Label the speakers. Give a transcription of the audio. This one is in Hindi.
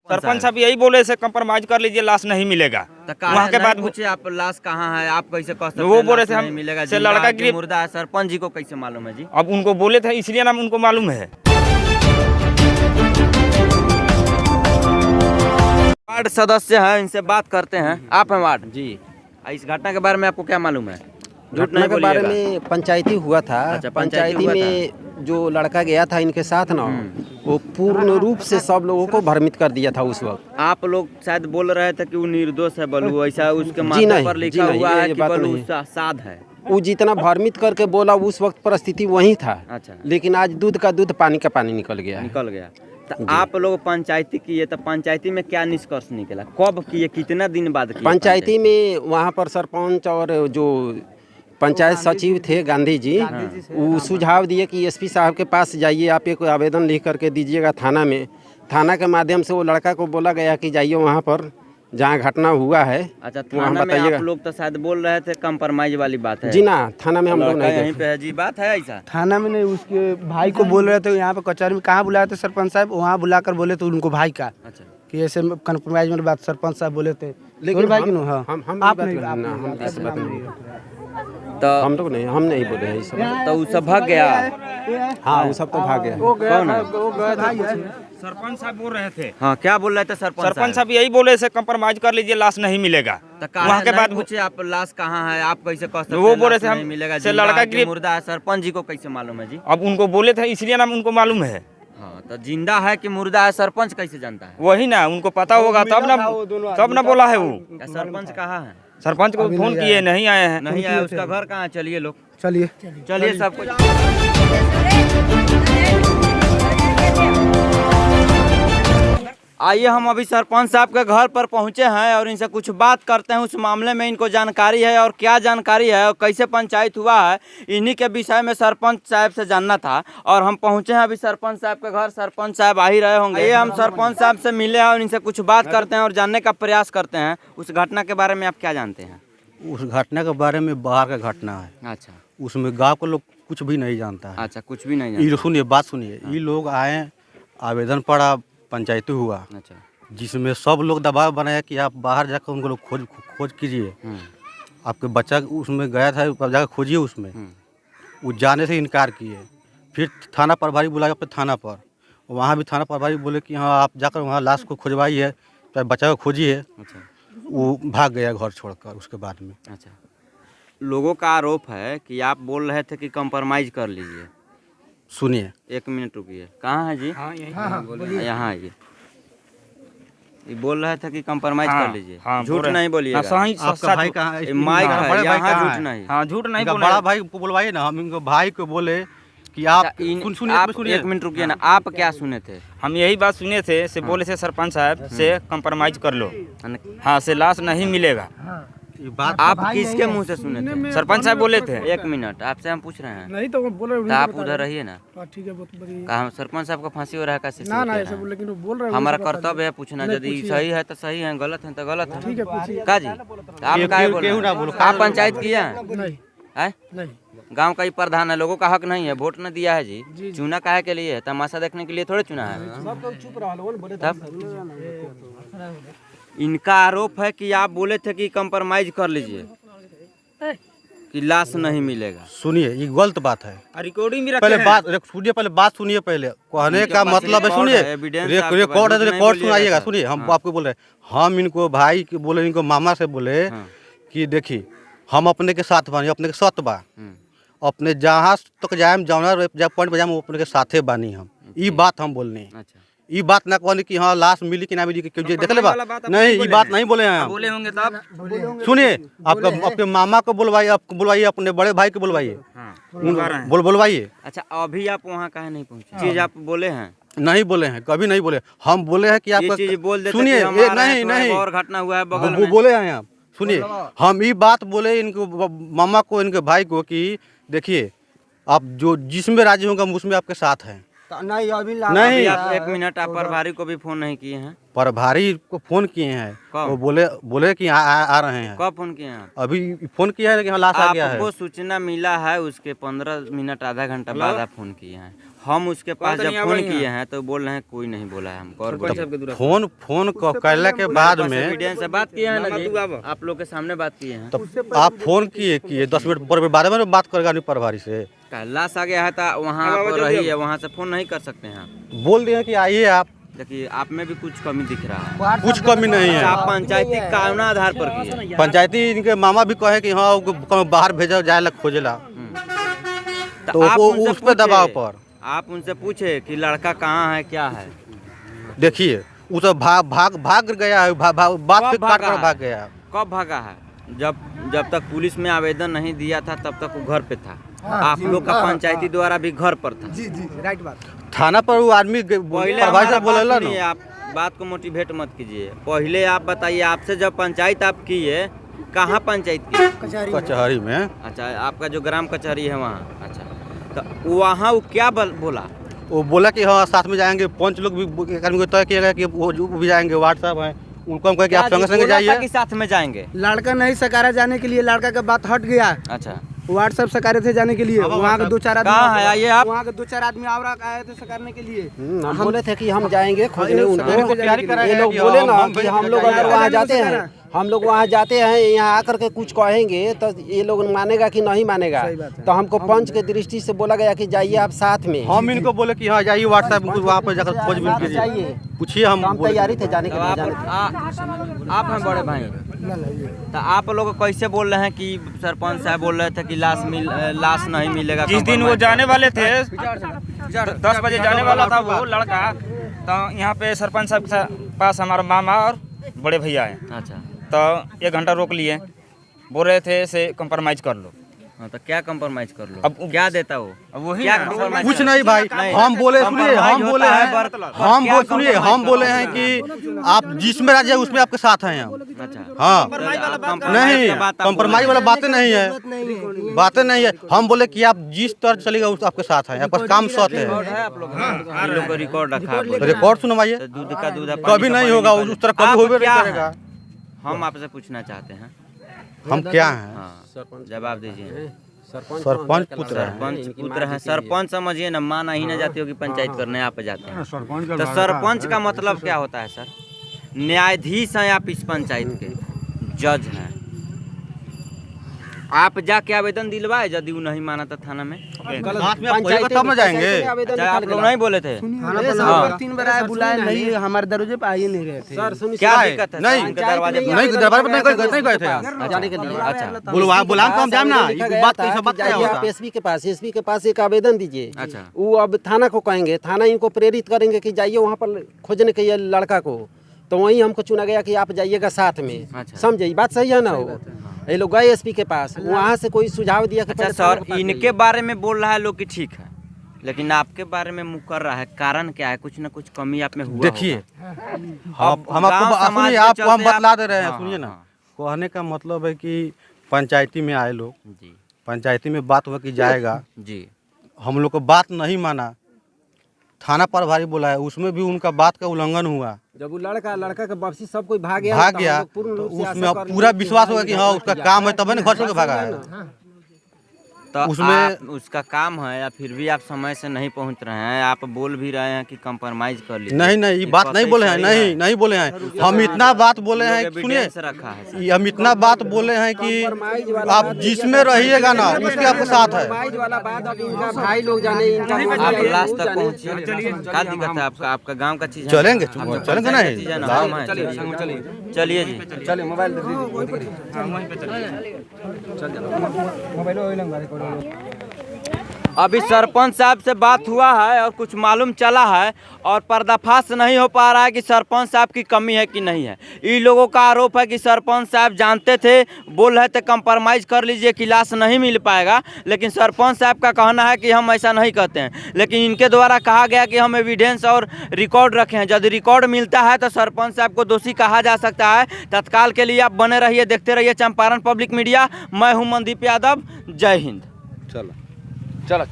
Speaker 1: सरपंच साहब यही बोले से कंप्रोमाइज कर लीजिए, लाश नहीं मिलेगा।
Speaker 2: वहाँ के बाद पूछे आप लाश कहाँ है, आप कैसे कह सकते हैं?
Speaker 1: वो बोले थे हम
Speaker 2: मिलेगा
Speaker 1: से लड़का की
Speaker 2: मुर्दा है, सरपंच जी को कैसे मालूम है जी?
Speaker 1: अब उनको बोले थे इसलिए नाम उनको मालूम है।
Speaker 2: वार्ड सदस्य है, इनसे बात करते हैं। आप हैं वार्ड जी, इस घटना के बारे में आपको क्या मालूम है?
Speaker 3: घटना के बारे में पंचायती हुआ था।
Speaker 2: अच्छा,
Speaker 3: पंचायती में जो लड़का गया था इनके साथ ना, वो पूर्ण रूप से सब लोगों को भ्रमित कर दिया था उस वक्त।
Speaker 2: आप लोग शायद बोल रहे थे कि वो निर्दोष है बलू, ऐसा उसके माथे पर लिखा हुआ है कि बलू साध है।
Speaker 3: वो जितना भ्रमित करके बोला उस वक्त परिस्थिति वही था।
Speaker 2: अच्छा,
Speaker 3: लेकिन आज दूध का दूध पानी का पानी निकल गया।
Speaker 2: तो आप लोग पंचायती किए, तो पंचायती में क्या निष्कर्ष निकला? कब किए, कितना दिन बाद किए?
Speaker 3: पंचायती में वहाँ पर सरपंच और जो पंचायत सचिव थे गांधी जी, वो सुझाव दिए कि एसपी साहब के पास जाइए, आप एक आवेदन लिख करके दीजिएगा थाना में। थाना के माध्यम से वो लड़का को बोला गया कि जाइए वहाँ पर जहाँ घटना हुआ है।
Speaker 2: अच्छा, थाना में आप लोग तो शायद बोल रहे थे कंप्रोमाइज वाली बात है
Speaker 3: जी ना, थाना में हम लोग नहीं
Speaker 2: यहीं पे है जी, बात है ऐसा?
Speaker 4: थाना में नहीं, उसके भाई को बोल रहे थे यहाँ पे कचहरी में। कहाँ बुलाए थे सरपंच साहब? वहाँ बुलाकर बोले थे उनको भाई का। अच्छा, कि ऐसे कंप्रोमाइज में बात सरपंच साहब बोले थे।
Speaker 3: लेकिन
Speaker 4: भाई
Speaker 3: हम
Speaker 4: आप
Speaker 2: तो
Speaker 3: हम लोग नहीं, हम नहीं बोले हैं।
Speaker 2: तो वो सब भाग गया।
Speaker 3: हाँ, वो सब तो भाग गया।
Speaker 2: कौन है?
Speaker 1: सरपंच साहब बोल रहे थे।
Speaker 2: हाँ, क्या बोल रहे थे सरपंच
Speaker 1: साहब? यही बोले से कंप्रोमाइज कर लीजिए, लाश नहीं मिलेगा।
Speaker 2: वहाँ के बाद पूछे आप लाश कहाँ है, आप कैसे कह सकते हैं?
Speaker 1: वो बोले थे हम
Speaker 2: मिलेगा
Speaker 1: से लड़का की
Speaker 2: मुर्दा है, सरपंच जी को कैसे मालूम है जी?
Speaker 1: अब उनको बोले थे इसलिए नाम उनको मालूम है।
Speaker 2: हाँ, तो जिंदा है कि मुर्दा है, सरपंच कैसे जानता है?
Speaker 1: वही ना, उनको पता होगा तब ना बोला है वो।
Speaker 2: सरपंच कहाँ है?
Speaker 1: सरपंच को फोन किए, नहीं आए हैं।
Speaker 2: नहीं आया, उसका घर कहाँ है? चलिए लोग,
Speaker 4: चलिए
Speaker 2: सब कुछ। आइए, हम अभी सरपंच साहब के घर पर पहुंचे हैं और इनसे कुछ बात करते हैं। उस मामले में इनको जानकारी है और क्या जानकारी है और कैसे पंचायत हुआ है, इन्हीं के विषय में सरपंच साहब से जानना था। और हम पहुंचे हैं अभी सरपंच साहब के घर। सरपंच साहब आ ही रहे होंगे। ये हम सरपंच साहब से मिले हैं और इनसे कुछ बात करते हैं और जानने का प्रयास करते हैं उस घटना के बारे में। आप क्या जानते हैं
Speaker 5: उस घटना के बारे में? बाहर का घटना है।
Speaker 2: अच्छा,
Speaker 5: उसमें गांव के लोग कुछ भी नहीं जानता है।
Speaker 2: अच्छा, कुछ भी नहीं जानते।
Speaker 5: ये सुनिए, बात सुनिए। ये लोग आए, आवेदन पड़ा, पंचायती हुआ।
Speaker 2: अच्छा,
Speaker 5: जिसमें सब लोग दबाव बनाया कि आप बाहर जाकर उनको लोग खोज कीजिए। आपके बच्चा उसमें गया था, जाकर खोजिए उसमें। वो जाने से इनकार किए। फिर थाना प्रभारी बुलाया अपने थाना पर, वहाँ भी थाना प्रभारी बोले कि हाँ आप जाकर वहाँ लाश को खोजवाइए, चाहे बच्चा को खोजिए।
Speaker 2: अच्छा,
Speaker 5: वो भाग गया घर छोड़कर उसके बाद में।
Speaker 2: अच्छा, लोगों का आरोप है कि आप बोल रहे थे कि कंप्रोमाइज कर लीजिए।
Speaker 5: सुनिए,
Speaker 2: 1 मिनट रुकिए। कहाँ है जी? यहाँ आइए। ये बोल रहे थे कि कंप्रोमाइज कर लीजिए। झूठ नहीं बोलिएगा।
Speaker 5: आपका भाई कहाँ है?
Speaker 2: माइक है,
Speaker 5: बड़े भाई
Speaker 2: यहाँ
Speaker 5: कहाँ
Speaker 2: झूठ
Speaker 5: है?
Speaker 2: नहीं।
Speaker 1: हाँ, झूठ नहीं
Speaker 5: इनका
Speaker 1: बोले।
Speaker 5: बड़ा भाई को बुलवाइए ना। हम इनको भाई को बोले कि आप
Speaker 2: सुनिए, 1 मिनट रुकिए ना। आप क्या सुने थे?
Speaker 1: हम यही बात सुने थे, से बोले से सरपंच साहब से कंप्रोमाइज कर लो। हाँ, से लाश नहीं मिलेगा।
Speaker 5: ये बात
Speaker 2: आप किसके मुंह से सुने थे?
Speaker 1: सरपंच साहब बोले थे।
Speaker 2: 1 मिनट, आपसे हम पूछ रहे हैं।
Speaker 4: नहीं तो बोल रहे
Speaker 2: तो आप उधर रहिए ना।
Speaker 4: ठीक है,
Speaker 2: कहा सरपंच साहब को फांसी हो रहा है कैसे?
Speaker 4: ना ऐसे बोल, लेकिन वो बोल रहे हैं।
Speaker 2: हमारा कर्तव्य है पूछना। यदि सही है तो सही है, गलत है तो गलत है।
Speaker 4: ठीक है, पूछिए।
Speaker 2: का जी, तो आप क्या बोल रहे हैं? आप पंचायत किया है?
Speaker 4: नहीं,
Speaker 2: गांव का ही प्रधान है, लोगों का हक नहीं है? वोट न दिया है जी? चुना काहे के लिए है? तमाशा देखने के लिए थोड़े चुना है? तब इनका आरोप है कि आप बोले थे कि कंप्रोमाइज कर लीजिए, कि लाश नहीं मिलेगा।
Speaker 5: सुनिए, ये गलत बात है।
Speaker 1: रिकॉर्डिंग भी
Speaker 5: पहले बात सुनिए, कहने का मतलब है, सुनिए, रिकॉर्ड है तो रिकॉर्ड सुनाइएगा। सुनिए, हम आपको बोल रहे हैं, हम इनको भाई के बोले, इनको मामा से बोले कि देखिए हम अपने के साथ बानी, अपने के साथ बा, अपने जहाँ तक जाए जहाँ पॉइंट पर जाए अपने के साथे बानी। हम ये बात हम बोलने, ये बात ना कहने कि हाँ लाश मिली कि ना मिली, देख ले बात नहीं, ये बात नहीं बोले हैं।
Speaker 1: बोले होंगे तब।
Speaker 5: सुनिए, आपके मामा को बुलवाइए, अपने बड़े भाई को बुलवाइए, बुलवाइए।
Speaker 2: अच्छा, अभी आप वहाँ काहे नहीं पहुँचे? चीज आप बोले हैं?
Speaker 5: नहीं बोले हैं, कभी नहीं बोले। हम बोले हैं कि आप सुनिए, नहीं
Speaker 2: और घटना हुआ है बगल
Speaker 5: में, बोले हैं आप। सुनिए, हम ये बात बोले इनको मामा को, इनके भाई को कि देखिए आप जो जिसमें राजी होंगे हम उसमें आपके साथ हैं।
Speaker 4: नहीं अभी
Speaker 5: नहीं
Speaker 2: आप 1 मिनट, आप प्रभारी को भी फोन नहीं किए हैं?
Speaker 5: प्रभारी को फोन किए हैं,
Speaker 2: कब?
Speaker 5: वो बोले कि आ रहे हैं।
Speaker 2: कब फोन किए हैं?
Speaker 5: अभी फोन किया है, लेकिन लाश आ गया है।
Speaker 2: आपको सूचना मिला है, उसके 15 मिनट आधा घंटा बाद आप फोन किए हैं। हम उसके पास जब फोन किए हैं तो बोल रहे हैं कोई नहीं बोला है हमको। और
Speaker 5: फोन करने के बाद में
Speaker 2: एविडेंस से बात किए हैं ना जी, आप लोग के सामने बात किए हैं।
Speaker 5: तो आप फोन किए 10 मिनट बाद में बात करेगा नहीं प्रभारी से।
Speaker 2: लाश आ गया है तो वहाँ पर रही है, वहाँ से फोन नहीं कर सकते हैं आप?
Speaker 5: बोल दिए कि आइए आप।
Speaker 2: देखिए आप में भी कुछ कमी दिख रहा है।
Speaker 5: कुछ कमी नहीं है।
Speaker 2: आप पंचायती कानून आधार पर किए?
Speaker 5: पंचायती इनके मामा भी कहे कि हाँ बाहर भेजा जाए खोजेला, तो
Speaker 2: आप
Speaker 5: वो
Speaker 2: उनसे
Speaker 5: उस पर दबाव पर
Speaker 2: आप उनसे पूछे कि लड़का कहाँ है, क्या है?
Speaker 5: देखिए वो तो भाग गया है, बात से काट कर भाग गया।
Speaker 2: कब भागा है? जब तक पुलिस में आवेदन नहीं दिया था तब तक वो घर पे था। आप लोग का पंचायती द्वारा भी घर पर था।
Speaker 4: जी राइट बात।
Speaker 5: थाना पर वो आदमी
Speaker 2: पहले
Speaker 5: प्रभारी साहब बोले
Speaker 2: बात
Speaker 5: ना,
Speaker 2: सुनिए, आप बात को मोटिवेट मत कीजिए। पहले आप बताइए, आपसे जब पंचायत आप की है, कहाँ पंचायत की?
Speaker 5: कचहरी में।
Speaker 2: अच्छा, आपका जो ग्राम कचहरी है वहाँ। अच्छा, तो वहाँ वो क्या बोला?
Speaker 5: वो बोला कि हाँ साथ में जाएंगे। पंच लोग भी एक आदमी को तय किया गया कि वो भी जाएंगे, वार्ड साहब हैं, उनको हम कहे कि आप संगे संगे जाइए।
Speaker 2: साथ में जाएंगे।
Speaker 4: लड़का नहीं सकारा जाने के लिए, लड़का का बात हट गया।
Speaker 2: अच्छा,
Speaker 4: व्हाट्सएप सकारे थे जाने के लिए। वहाँ के 2-4 आदमी
Speaker 2: कहाँ है? आइए आप।
Speaker 4: वहाँ के 2-4 आदमी और आए थे सकारने के लिए।
Speaker 3: हम बोले थे कि हम जाएंगे खोजने उनको।
Speaker 4: तैयारी
Speaker 3: ये लोग बोले ना कि हम लोग अगर वहाँ जाते हैं, हम लोग वहाँ जाते हैं, यहाँ आकर के कुछ कहेंगे तो ये लोग मानेगा कि नहीं मानेगा। तो हमको पंच के दृष्टि से बोला गया कि जाइए आप साथ में।
Speaker 5: हम इनको बोले कि हाँ जाइए व्हाट्सएप वहाँ पर जाकर खोजबीन कीजिए, पूछिए। हम
Speaker 3: तैयारी थे जाने के लिए।
Speaker 2: आप हैं बड़े भाई, तो आप लोग कैसे बोल रहे हैं कि सरपंच साहब बोल रहे थे कि लाश नहीं मिलेगा?
Speaker 1: जिस दिन वो जाने वाले थे 10 बजे जाने वाला था वो लड़का, तो यहाँ पे सरपंच साहब के पास हमारा मामा और बड़े भैया हैं।
Speaker 2: अच्छा,
Speaker 1: तो 1 घंटा रोक लिए, बोल रहे थे से कंप्रोमाइज कर लो।
Speaker 2: हाँ, तो क्या कंप्रोमाइज कर लो?
Speaker 1: अब
Speaker 2: क्या देता वो?
Speaker 1: अब वही
Speaker 2: क्या
Speaker 1: ना,
Speaker 2: compromise
Speaker 5: कुछ
Speaker 2: कर-
Speaker 5: नहीं भाई। हम बोले सुनिए, हम बोले हैं
Speaker 2: सुनिए,
Speaker 5: हम बोले हैं कि आप जिसमें राजी है उसमें आपके साथ हैं हम।
Speaker 2: अच्छा,
Speaker 5: हाँ नहीं, कंप्रोमाइज वाला बातें नहीं है, बातें नहीं है। हम बोले कि आप जिस तरह चलेगा उस आपके साथ हैं, आपका काम सत है।
Speaker 2: आप लोग इन लोग को रिकॉर्ड रखा है?
Speaker 5: रिकॉर्ड सुनवाइए।
Speaker 2: तो दूध का दूध,
Speaker 5: कभी नहीं होगा उस तरह, कभी होबे नहीं करेगा।
Speaker 2: हम आपसे पूछना चाहते हैं।
Speaker 5: हम क्या हैं?
Speaker 2: हाँ, जवाब दीजिए।
Speaker 5: सरपंच पुत्र हैं।
Speaker 2: सरपंच पुत्र हैं। सरपंच समझिए ना, माँ नहीं ना जाती होगी पंचायत करने, आप जाते हैं। तो सरपंच का मतलब क्या होता है सर? न्यायाधीश हैं आप इस पंचायत के, जज हैं। आप जाके आवेदन दिलवाए, यदि वो नहीं माना था थाना में?
Speaker 5: साथ में आप खोजेगा तब ना जाएंगे।
Speaker 2: अच्छा, आप लोग नहीं बोले थे?
Speaker 4: थाना पर 3 बार आए, बुलाए नहीं, हमारे दरवाजे पे आए नहीं रहे थे।
Speaker 3: सर सुनिए,
Speaker 2: क्या दिक्कत है?
Speaker 5: नहीं,
Speaker 2: उनके दरवाजे पर-
Speaker 5: नहीं दरबार पर नहीं गए थे आप।
Speaker 3: जाने के लिए।
Speaker 2: अच्छा,
Speaker 5: बुलाम तो हम जाम ना, ये बात कैसे बात क्या
Speaker 3: जाइए आप
Speaker 5: होता?
Speaker 3: एसपी के पास एक आवेदन दीजिए।
Speaker 2: अच्छा।
Speaker 3: वो अब थाना को कहेंगे, थाना इनको प्रेरित करेंगे कि जाइए वहाँ पर खोजने के लिए लड़का को। तो वहीं हमको चुना गया कि आप जाइएगा साथ में।
Speaker 2: अच्छा।
Speaker 3: समझे, बात सही है ना? वो ये लोग गए एसपी के पास, वहाँ से कोई सुझाव दिया कि
Speaker 2: अच्छा
Speaker 3: पहले थाना
Speaker 2: सर,
Speaker 3: को पास
Speaker 2: इनके
Speaker 3: जाइए।
Speaker 2: बारे में बोल रहा है लोग कि ठीक है, लेकिन आपके बारे में मुकर रहा है। कारण क्या है? कुछ ना कुछ कमी आप में हुआ
Speaker 5: देखिए,
Speaker 2: होगा।
Speaker 5: हम आपको
Speaker 2: गाँव समाज
Speaker 5: सुनिए,
Speaker 2: के
Speaker 5: आपको हम
Speaker 2: चलते
Speaker 5: बतला
Speaker 2: आप-
Speaker 5: दे रहे हैं,
Speaker 2: हाँ,
Speaker 5: सुनिए ना।
Speaker 2: हाँ,
Speaker 5: कहने का मतलब है कि पंचायती में आए लोग,
Speaker 2: जी
Speaker 5: पंचायती में बात हुआ कि जाएगा,
Speaker 2: जी,
Speaker 5: हम लोग को बात नहीं माना, थाना प्रभारी बोला है, उसमें भी उनका बात का उल्लंघन हुआ,
Speaker 3: जब वो लड़का का वापसी सब कोई भाग गया,
Speaker 5: भाग
Speaker 3: तो हम
Speaker 5: गया,
Speaker 3: लोग पूर्ण
Speaker 5: तो
Speaker 3: रूप से आशा
Speaker 5: उसमें
Speaker 3: कर
Speaker 5: पूरा
Speaker 3: लिए कि
Speaker 5: विश्वास होगा कि हाँ उसका काम है, तब ना घर छोड़ के भागा है।
Speaker 2: तो
Speaker 5: उसमें-
Speaker 2: आप उसका काम है या फिर भी आप समय से नहीं पहुंच रहे हैं? आप बोल भी रहे हैं कि कंप्रोमाइज कर लीजिए।
Speaker 5: नहीं नहीं, ये बात नहीं बोले हैं, नहीं नहीं बोले हैं। हम इतना बात बोले हैं, सुनिए,
Speaker 2: रखा है।
Speaker 5: ये हम इतना बात बोले हैं कि आप जिसमें रहिएगा ना उसके आपके साथ है।
Speaker 3: कंप्रोमाइज वाला बात अब इनका भाई लोग जाने, इनका
Speaker 2: आप
Speaker 3: जाने,
Speaker 2: लास्ट
Speaker 3: वो
Speaker 2: तक
Speaker 3: जाने।
Speaker 2: पहुंचिए। क्या दिक्कत है? आपका गांव का चीज है।
Speaker 5: चलेंगे,
Speaker 2: हम
Speaker 5: चलेंगे
Speaker 2: पंचायत
Speaker 5: नहीं।
Speaker 2: का चीज है ना, हम हैं, चलिए जी।
Speaker 3: चले मोबाइल
Speaker 2: अभी सरपंच साहब से बात हुआ है और कुछ मालूम चला है और पर्दाफाश नहीं हो पा रहा है कि सरपंच साहब की कमी है कि नहीं है। इन लोगों का आरोप है कि सरपंच साहब जानते थे, बोल रहे थे कंप्रोमाइज़ कर लीजिए कि लाश नहीं मिल पाएगा, लेकिन सरपंच साहब का कहना है कि हम ऐसा नहीं कहते हैं। लेकिन इनके द्वारा कहा गया कि हम एविडेंस और रिकॉर्ड रखे हैं, यदि रिकॉर्ड मिलता है तो सरपंच साहब को दोषी कहा जा सकता है। तत्काल के लिए आप बने रहिए, देखते रहिए चंपारण पब्लिक मीडिया। मैं हूँ मनदीप यादव। जय हिंद।
Speaker 5: चलो चलो।